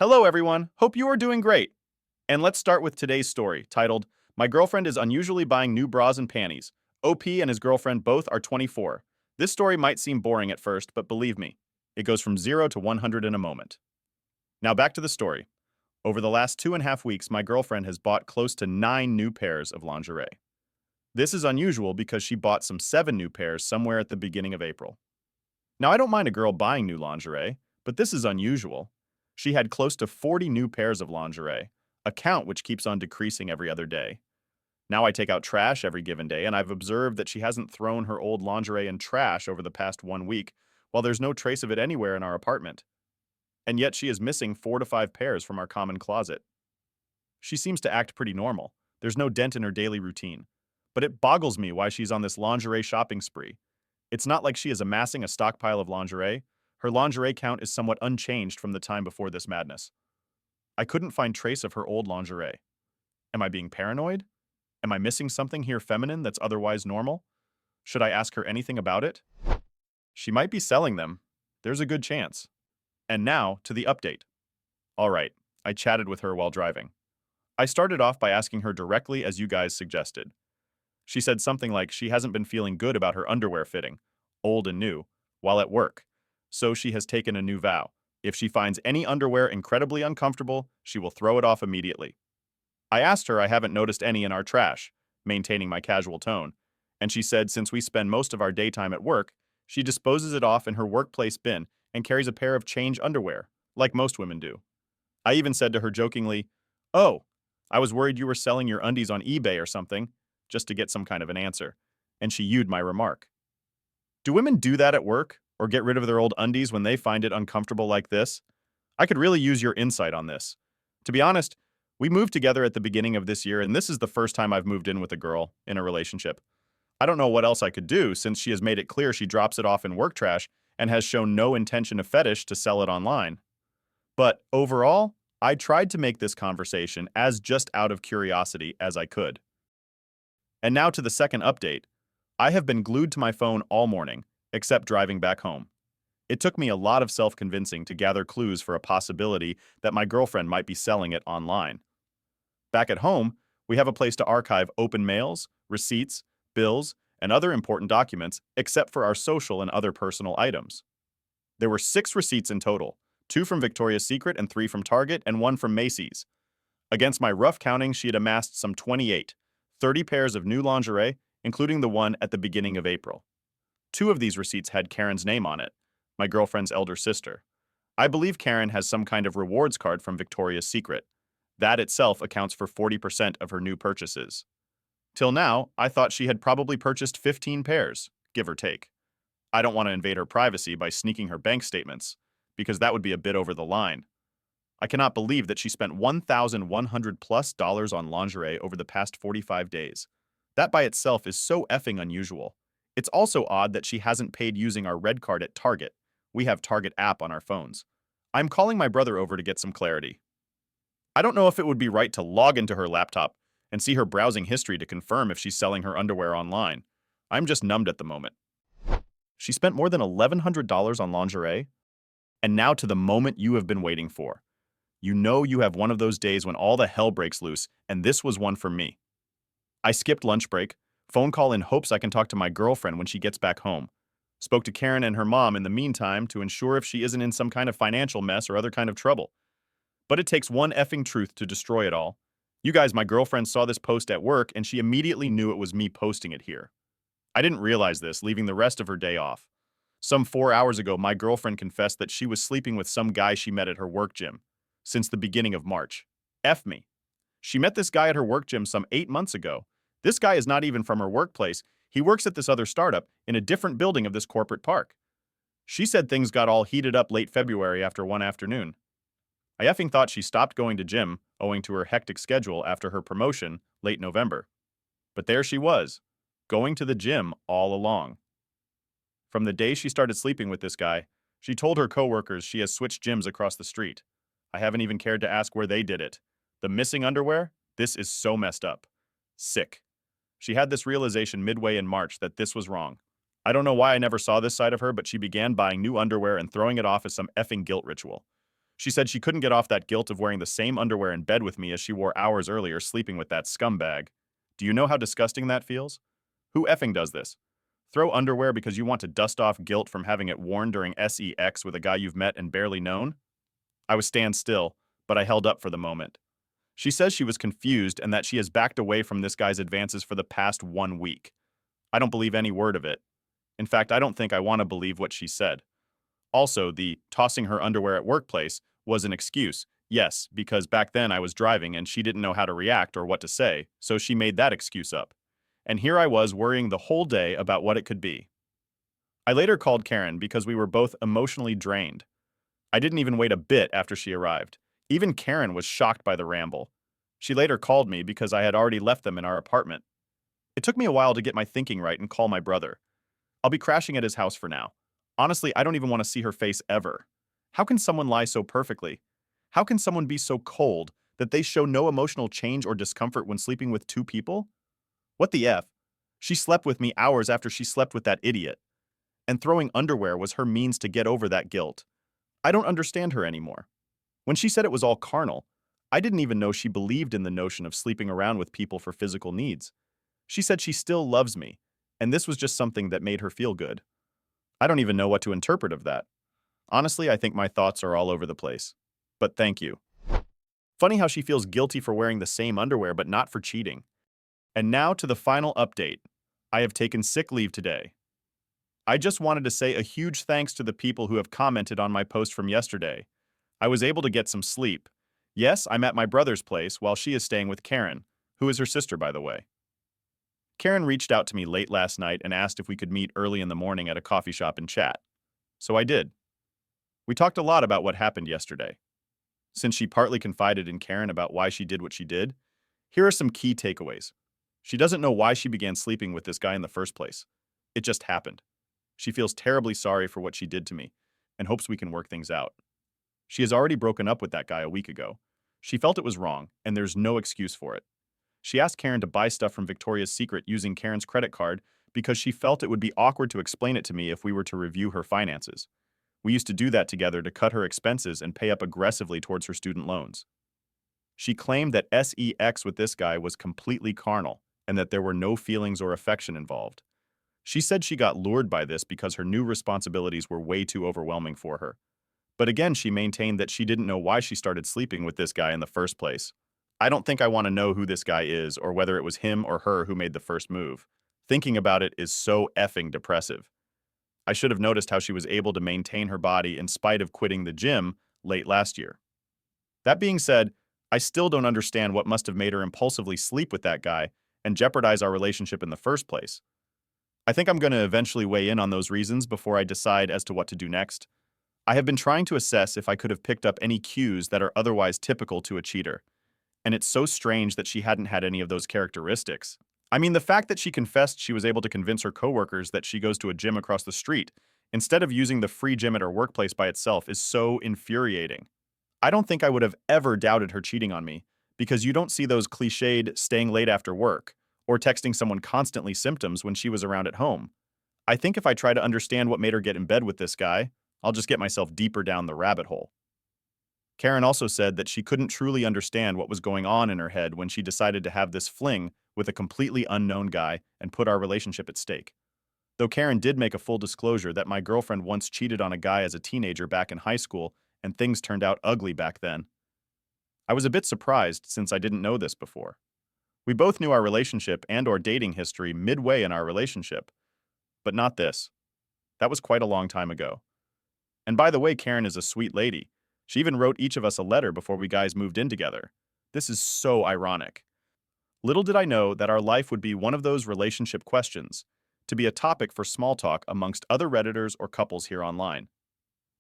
Hello, everyone. Hope you are doing great. And let's start with today's story, titled, My Girlfriend is Unusually Buying New Bras and Panties. OP and his girlfriend both are 24. This story might seem boring at first, but believe me, it goes from 0 to 100 in a moment. Now back to the story. Over the last 2.5 weeks, my girlfriend has bought close to 9 new pairs of lingerie. This is unusual because she bought some 7 new pairs somewhere at the beginning of April. Now, I don't mind a girl buying new lingerie, but this is unusual. She had close to 40 new pairs of lingerie, a count which keeps on decreasing every other day. Now I take out trash every given day, and I've observed that she hasn't thrown her old lingerie in trash over the past 1 week, while there's no trace of it anywhere in our apartment. And yet she is missing 4 to 5 pairs from our common closet. She seems to act pretty normal. There's no dent in her daily routine. But it boggles me why she's on this lingerie shopping spree. It's not like she is amassing a stockpile of lingerie. Her lingerie count is somewhat unchanged from the time before this madness. I couldn't find trace of her old lingerie. Am I being paranoid? Am I missing something here feminine that's otherwise normal? Should I ask her anything about it? She might be selling them. There's a good chance. And now, to the update. All right, I chatted with her while driving. I started off by asking her directly as you guys suggested. She said something like she hasn't been feeling good about her underwear fitting, old and new, while at work. So she has taken a new vow. If she finds any underwear incredibly uncomfortable, she will throw it off immediately. I asked her I haven't noticed any in our trash, maintaining my casual tone, and she said since we spend most of our daytime at work, she disposes it off in her workplace bin and carries a pair of change underwear, like most women do. I even said to her jokingly, "Oh, I was worried you were selling your undies on eBay or something," just to get some kind of an answer, and she used my remark. Do women do that at work, or get rid of their old undies when they find it uncomfortable like this? I could really use your insight on this. To be honest, we moved together at the beginning of this year, and this is the first time I've moved in with a girl in a relationship. I don't know what else I could do since she has made it clear she drops it off in work trash and has shown no intention of fetish to sell it online. But overall, I tried to make this conversation as just out of curiosity as I could. And now to the second update. I have been glued to my phone all morning, except driving back home. It took me a lot of self-convincing to gather clues for a possibility that my girlfriend might be selling it online. Back at home, we have a place to archive open mails, receipts, bills, and other important documents, except for our social and other personal items. There were 6 receipts in total, 2 from Victoria's Secret and 3 from Target and 1 from Macy's. Against my rough counting, she had amassed some 28, 30 pairs of new lingerie, including the one at the beginning of April. 2 of these receipts had Karen's name on it, my girlfriend's elder sister. I believe Karen has some kind of rewards card from Victoria's Secret. That itself accounts for 40% of her new purchases. Till now, I thought she had probably purchased 15 pairs, give or take. I don't want to invade her privacy by sneaking her bank statements, because that would be a bit over the line. I cannot believe that she spent $1,100+ on lingerie over the past 45 days. That by itself is so effing unusual. It's also odd that she hasn't paid using our red card at Target. We have Target app on our phones. I'm calling my brother over to get some clarity. I don't know if it would be right to log into her laptop and see her browsing history to confirm if she's selling her underwear online. I'm just numbed at the moment. She spent more than $1,100 on lingerie? And now to the moment you have been waiting for. You know you have one of those days when all the hell breaks loose, and this was one for me. I skipped lunch break, phone call in hopes I can talk to my girlfriend when she gets back home. Spoke to Karen and her mom in the meantime to ensure if she isn't in some kind of financial mess or other kind of trouble. But it takes one effing truth to destroy it all. You guys, my girlfriend saw this post at work and she immediately knew it was me posting it here. I didn't realize this, leaving the rest of her day off. Some 4 hours ago, my girlfriend confessed that she was sleeping with some guy she met at her work gym since the beginning of March. F me. She met this guy at her work gym some 8 months ago. This guy is not even from her workplace. He works at this other startup in a different building of this corporate park. She said things got all heated up late February after one afternoon. I effing thought she stopped going to gym owing to her hectic schedule after her promotion late November. But there she was, going to the gym all along. From the day she started sleeping with this guy, she told her coworkers she has switched gyms across the street. I haven't even cared to ask where they did it. The missing underwear? This is so messed up. Sick. She had this realization midway in March that this was wrong. I don't know why I never saw this side of her, but she began buying new underwear and throwing it off as some effing guilt ritual. She said she couldn't get off that guilt of wearing the same underwear in bed with me as she wore hours earlier sleeping with that scumbag. Do you know how disgusting that feels? Who effing does this? Throw underwear because you want to dust off guilt from having it worn during sex with a guy you've met and barely known? I was stand still, but I held up for the moment. She says she was confused and that she has backed away from this guy's advances for the past 1 week. I don't believe any word of it. In fact, I don't think I want to believe what she said. Also, the tossing her underwear at workplace was an excuse. Yes, because back then I was driving and she didn't know how to react or what to say, so she made that excuse up. And here I was worrying the whole day about what it could be. I later called Karen because we were both emotionally drained. I didn't even wait a bit after she arrived. Even Karen was shocked by the ramble. She later called me because I had already left them in our apartment. It took me a while to get my thinking right and call my brother. I'll be crashing at his house for now. Honestly, I don't even want to see her face ever. How can someone lie so perfectly? How can someone be so cold that they show no emotional change or discomfort when sleeping with two people? What the F? She slept with me hours after she slept with that idiot. And throwing underwear was her means to get over that guilt. I don't understand her anymore. When she said it was all carnal, I didn't even know she believed in the notion of sleeping around with people for physical needs. She said she still loves me, and this was just something that made her feel good. I don't even know what to interpret of that. Honestly, I think my thoughts are all over the place. But thank you. Funny how she feels guilty for wearing the same underwear but not for cheating. And now to the final update. I have taken sick leave today. I just wanted to say a huge thanks to the people who have commented on my post from yesterday. I was able to get some sleep. Yes, I'm at my brother's place while she is staying with Karen, who is her sister, by the way. Karen reached out to me late last night and asked if we could meet early in the morning at a coffee shop and chat. So I did. We talked a lot about what happened yesterday. Since she partly confided in Karen about why she did what she did, here are some key takeaways. She doesn't know why she began sleeping with this guy in the first place. It just happened. She feels terribly sorry for what she did to me and hopes we can work things out. She has already broken up with that guy a week ago. She felt it was wrong, and there's no excuse for it. She asked Karen to buy stuff from Victoria's Secret using Karen's credit card because she felt it would be awkward to explain it to me if we were to review her finances. We used to do that together to cut her expenses and pay up aggressively towards her student loans. She claimed that sex with this guy was completely carnal and that there were no feelings or affection involved. She said she got lured by this because her new responsibilities were way too overwhelming for her. But again, she maintained that she didn't know why she started sleeping with this guy in the first place. I don't think I want to know who this guy is or whether it was him or her who made the first move. Thinking about it is so effing depressive. I should have noticed how she was able to maintain her body in spite of quitting the gym late last year. That being said, I still don't understand what must have made her impulsively sleep with that guy and jeopardize our relationship in the first place. I think I'm going to eventually weigh in on those reasons before I decide as to what to do next. I have been trying to assess if I could have picked up any cues that are otherwise typical to a cheater. And it's so strange that she hadn't had any of those characteristics. I mean, the fact that she confessed she was able to convince her coworkers that she goes to a gym across the street instead of using the free gym at her workplace by itself is so infuriating. I don't think I would have ever doubted her cheating on me, because you don't see those cliched staying late after work or texting someone constantly symptoms when she was around at home. I think if I try to understand what made her get in bed with this guy, I'll just get myself deeper down the rabbit hole. Karen also said that she couldn't truly understand what was going on in her head when she decided to have this fling with a completely unknown guy and put our relationship at stake. Though Karen did make a full disclosure that my girlfriend once cheated on a guy as a teenager back in high school and things turned out ugly back then. I was a bit surprised since I didn't know this before. We both knew our relationship and or dating history midway in our relationship, but not this. That was quite a long time ago. And by the way, Karen is a sweet lady. She even wrote each of us a letter before we guys moved in together. This is so ironic. Little did I know that our life would be one of those relationship questions, to be a topic for small talk amongst other Redditors or couples here online.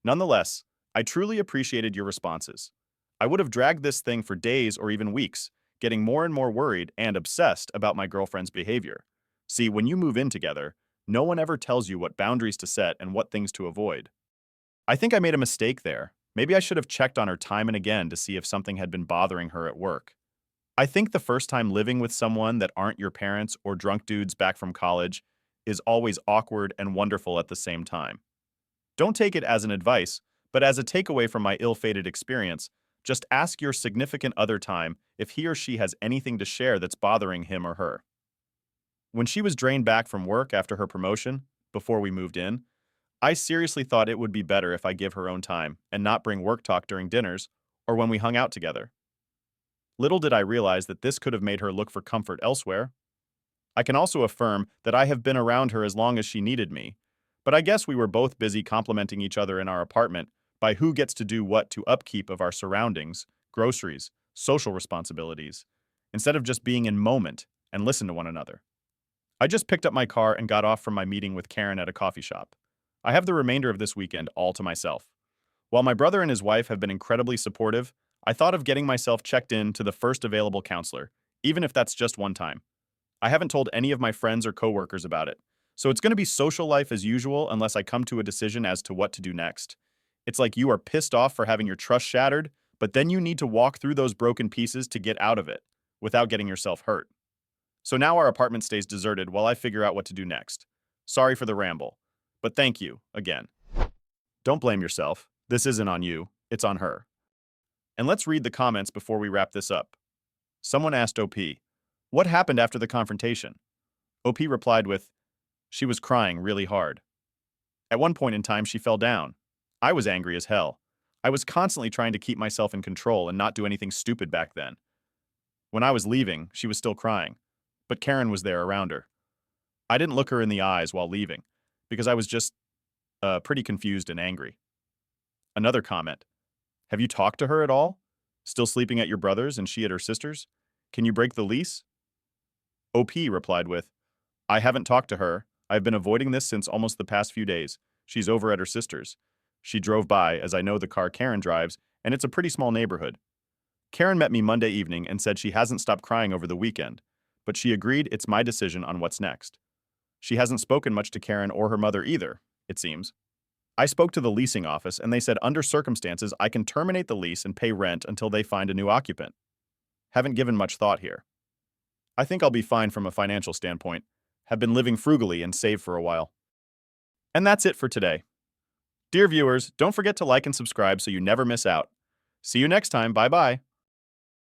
Nonetheless, I truly appreciated your responses. I would have dragged this thing for days or even weeks, getting more and more worried and obsessed about my girlfriend's behavior. See, when you move in together, no one ever tells you what boundaries to set and what things to avoid. I think I made a mistake there. Maybe I should have checked on her time and again to see if something had been bothering her at work. I think the first time living with someone that aren't your parents or drunk dudes back from college is always awkward and wonderful at the same time. Don't take it as an advice, But as a takeaway from my ill-fated experience, just ask your significant other time if he or she has anything to share that's bothering him or her. When she was drained back from work after her promotion, before we moved in, I seriously thought it would be better if I give her own time and not bring work talk during dinners or when we hung out together. Little did I realize that this could have made her look for comfort elsewhere. I can also affirm that I have been around her as long as she needed me, but I guess we were both busy complimenting each other in our apartment by who gets to do what to upkeep of our surroundings, groceries, social responsibilities, instead of just being in moment and listen to one another. I just picked up my car and got off from my meeting with Karen at a coffee shop. I have the remainder of this weekend all to myself. While my brother and his wife have been incredibly supportive, I thought of getting myself checked in to the first available counselor, even if that's just one time. I haven't told any of my friends or coworkers about it, so it's going to be social life as usual unless I come to a decision as to what to do next. It's like you are pissed off for having your trust shattered, but then you need to walk through those broken pieces to get out of it, without getting yourself hurt. So now our apartment stays deserted while I figure out what to do next. Sorry for the ramble, but thank you, again. Don't blame yourself. This isn't on you, it's on her. And let's read the comments before we wrap this up. Someone asked OP, "What happened after the confrontation?" OP replied with, "She was crying really hard. At one point in time, she fell down. I was angry as hell. I was constantly trying to keep myself in control and not do anything stupid back then. When I was leaving, she was still crying, but Karen was there around her. I didn't look her in the eyes while leaving because I was just pretty confused and angry." Another comment, "Have you talked to her at all? Still sleeping at your brother's and she at her sister's? Can you break the lease?" OP replied with, "I haven't talked to her. I've been avoiding this since almost the past few days. She's over at her sister's. She drove by, as I know the car Karen drives, and it's a pretty small neighborhood. Karen met me Monday evening and said she hasn't stopped crying over the weekend, but she agreed it's my decision on what's next. She hasn't spoken much to Karen or her mother either, it seems. I spoke to the leasing office and they said under circumstances I can terminate the lease and pay rent until they find a new occupant. Haven't given much thought here. I think I'll be fine from a financial standpoint. Have been living frugally and saved for a while." And that's it for today. Dear viewers, don't forget to like and subscribe so you never miss out. See you next time. Bye-bye.